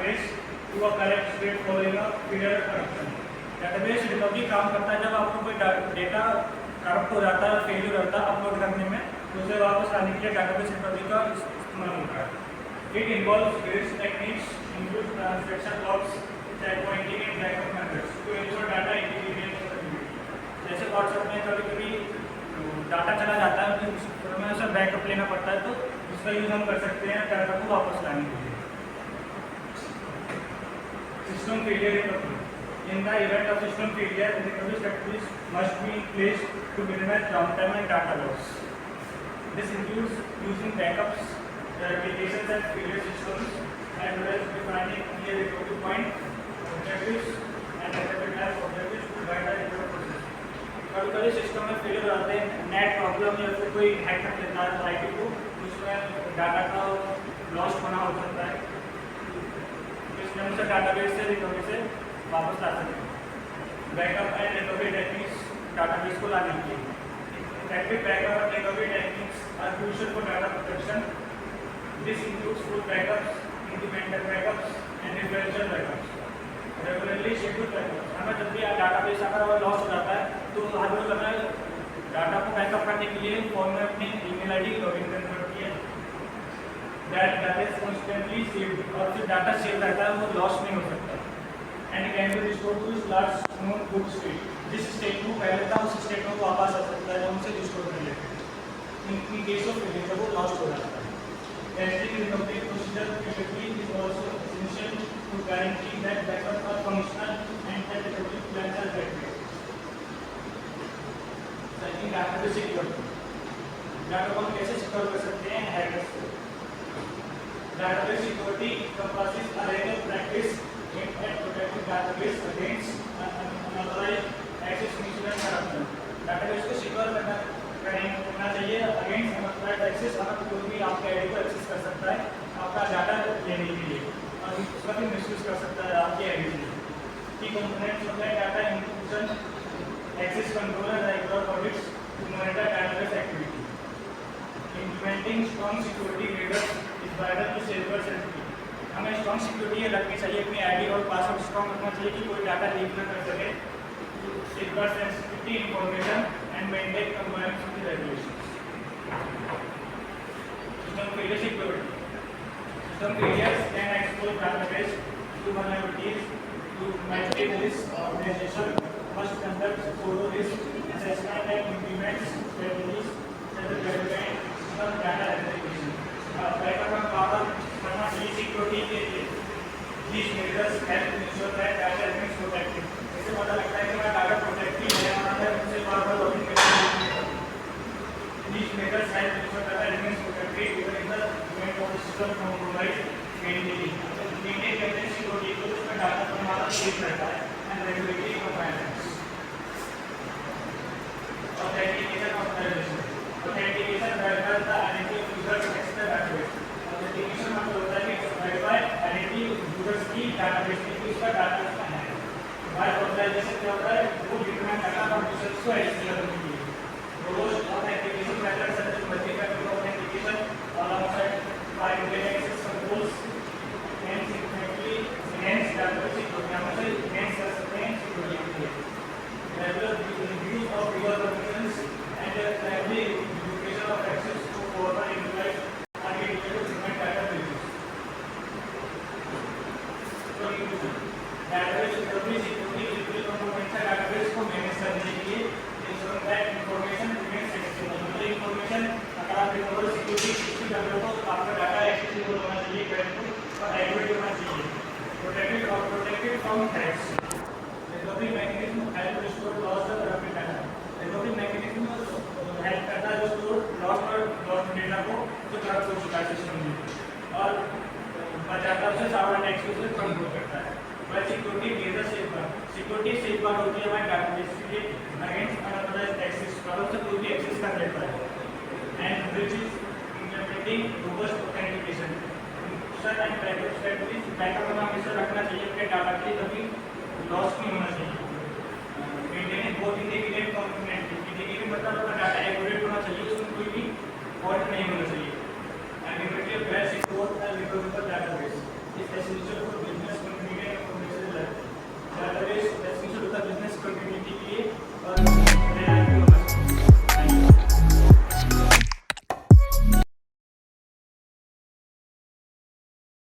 database to a correct state following a failure corruption. Database recovery काम करता है जब आपको कोई डेटा करप्ट हो जाता है, फेलियर होता है अपलोड करने में, तो उसे वापस लाने के लिए database रिकवरी का इस्तेमाल होता है. It involves various techniques include transaction logs, checkpointing and backup methods to ensure data integrity and security. जैसे WhatsApp में कभी-कभी डाटा चला जाता है तो हमें उसका बैकअप लेना पड़ता है, तो उसका यूज़ हम कर सकते हैं डाटा को वापस लाने के लिए. System failure recovery. In the event of system failure, recovery strategies must be in place to minimize downtime and data loss. This includes using backups, applications and failure systems, as well as defining clear recovery point, objectives and recovery type objectives to guide the recovery process. कभी-कभी system में failure आते हैं, net problem या फिर कोई hack कर लेता है आईटी को, उसमें डाटा का लॉस होना हो सकता है. इसमें हम उसे डाटाबेस से रिकवरी से वापस ला सकते हैं. Backup and recovery techniques database को लाने के लिए. Effective backup and recovery techniques are crucial for data protection. This includes full backups, incremental backups and differential backups. Regularly schedule backup. हमें जब भी डाटाबेस अगर वो लॉस हो जाता है तो हर रोज हमें डाटा को बैकअप करने के लिए फोन में अपनी ईमेल आईडी लॉगिन करनी पड़ती है. That data is constantly saved और जो डाटा सेव रहता है वो लॉस नहीं हो सकता. And can be restored to its last known good state. जिस स्टेट में पहले था उस स्टेट में वापस आ सकता है, हम उसे रिस्टोर कर लेते हैं इन केस ऑफ फेलियर जब वो लॉस्ट हो जाता है. Testing recovery procedure typically is also essential to guarantee that backups are functional and that recovery plans are accurate. Second, database security. Data को हम कैसे सिक्योर कर सकते हैं हैकर्स से. Database security comprises a range of practice aimed at protecting database against unauthorized access, misuse and corruption. Database को secure करना चाहिए अगेंस्ट अनऑथराइज्ड एक्सेस. अगर कोई भी आपके आईडी को एक्सेस कर सकता है आपका डाटा लेने के लिए और उसका भी मिसयूज कर सकता है आपके आईडी के लिए. की कंपोनेंट्स होते हैं data inclusion, access controller, regular audits to monitor database activity. Implementing strong security measures is vital to safeguard security. हमें स्ट्रॉन्ग सिक्योरिटी रखनी चाहिए, अपनी आईडी और पासवर्ड स्ट्रॉन्ग रखना चाहिए कि कोई डाटा लीक ना कर सके. Safeguard sensitivity information and maintain compliance with the regulations. System failure security. System failures can expose database to vulnerabilities. To mitigate this, organization must conduct thorough risk assessment and implement strategies such as development of data aggregation. Backup and power करना चाहिए security के लिए. These measures help ensure that data remains protected. इससे पता लगता है कि मेरा डाटा प्रोटेक्टेड है और मैं उसे बार-बार लॉगिन करके these measures help ensure that data remains protected even in the event of system compromise maintaining. Maintain करने से सिक्योरिटी को उसका डाटा हमारा सेफ रहता है and regulatory compliance. Authentication of organization. Authentication verifies the identity of users access the database. Authentication मतलब होता है कि verify identity users की database में कि उसका डाटा उसका है. बाय ऑथराइजेशन क्या होता है वो डिटरमाइन करना है यूजर्स को एक्सेस करने के लिए. रोज authentication methods such as multi factor authentication alongside file access controls and significantly enhance database security. हम उसे enhance कर सकते हैं सिक्योरिटी के लिए. Regular review of user permissions and timely verification of access to forward individuals are needed to prevent data breaches. So database security critical components है database को manage करने के लिए. ensure that information remains accessible. मतलब information अगर आप recover security system कर रहे हो तो आपका डाटा एक्सेसिबल होना चाहिए, करेक्ट और एक्यूरेट होना चाहिए. protected from threats. Recovery mechanism help restore lost or corrupted data. Recovery mechanism help करता है जो store lost data को जो corrupt हो चुका है सिस्टम में और बचाता है उसे सार्वजनिक एक्सेस से कंट्रोल करता है. वह सिक्योरिटी मेजर सिक्योरिटी सेफगार्ड होती है हमारे डाटाबेस के लिए अगेंस्ट अनऑथराइज्ड एक्सेस. मतलब से कोई भी एक्सेस कर लेता है. And which is implementing robust authentication. Sir and backup strategies. Backup हमें हमेशा रखना चाहिए अपने डाटा के लिए, कभी लॉस नहीं होना चाहिए. Maintain both indicated component. Indicated मतलब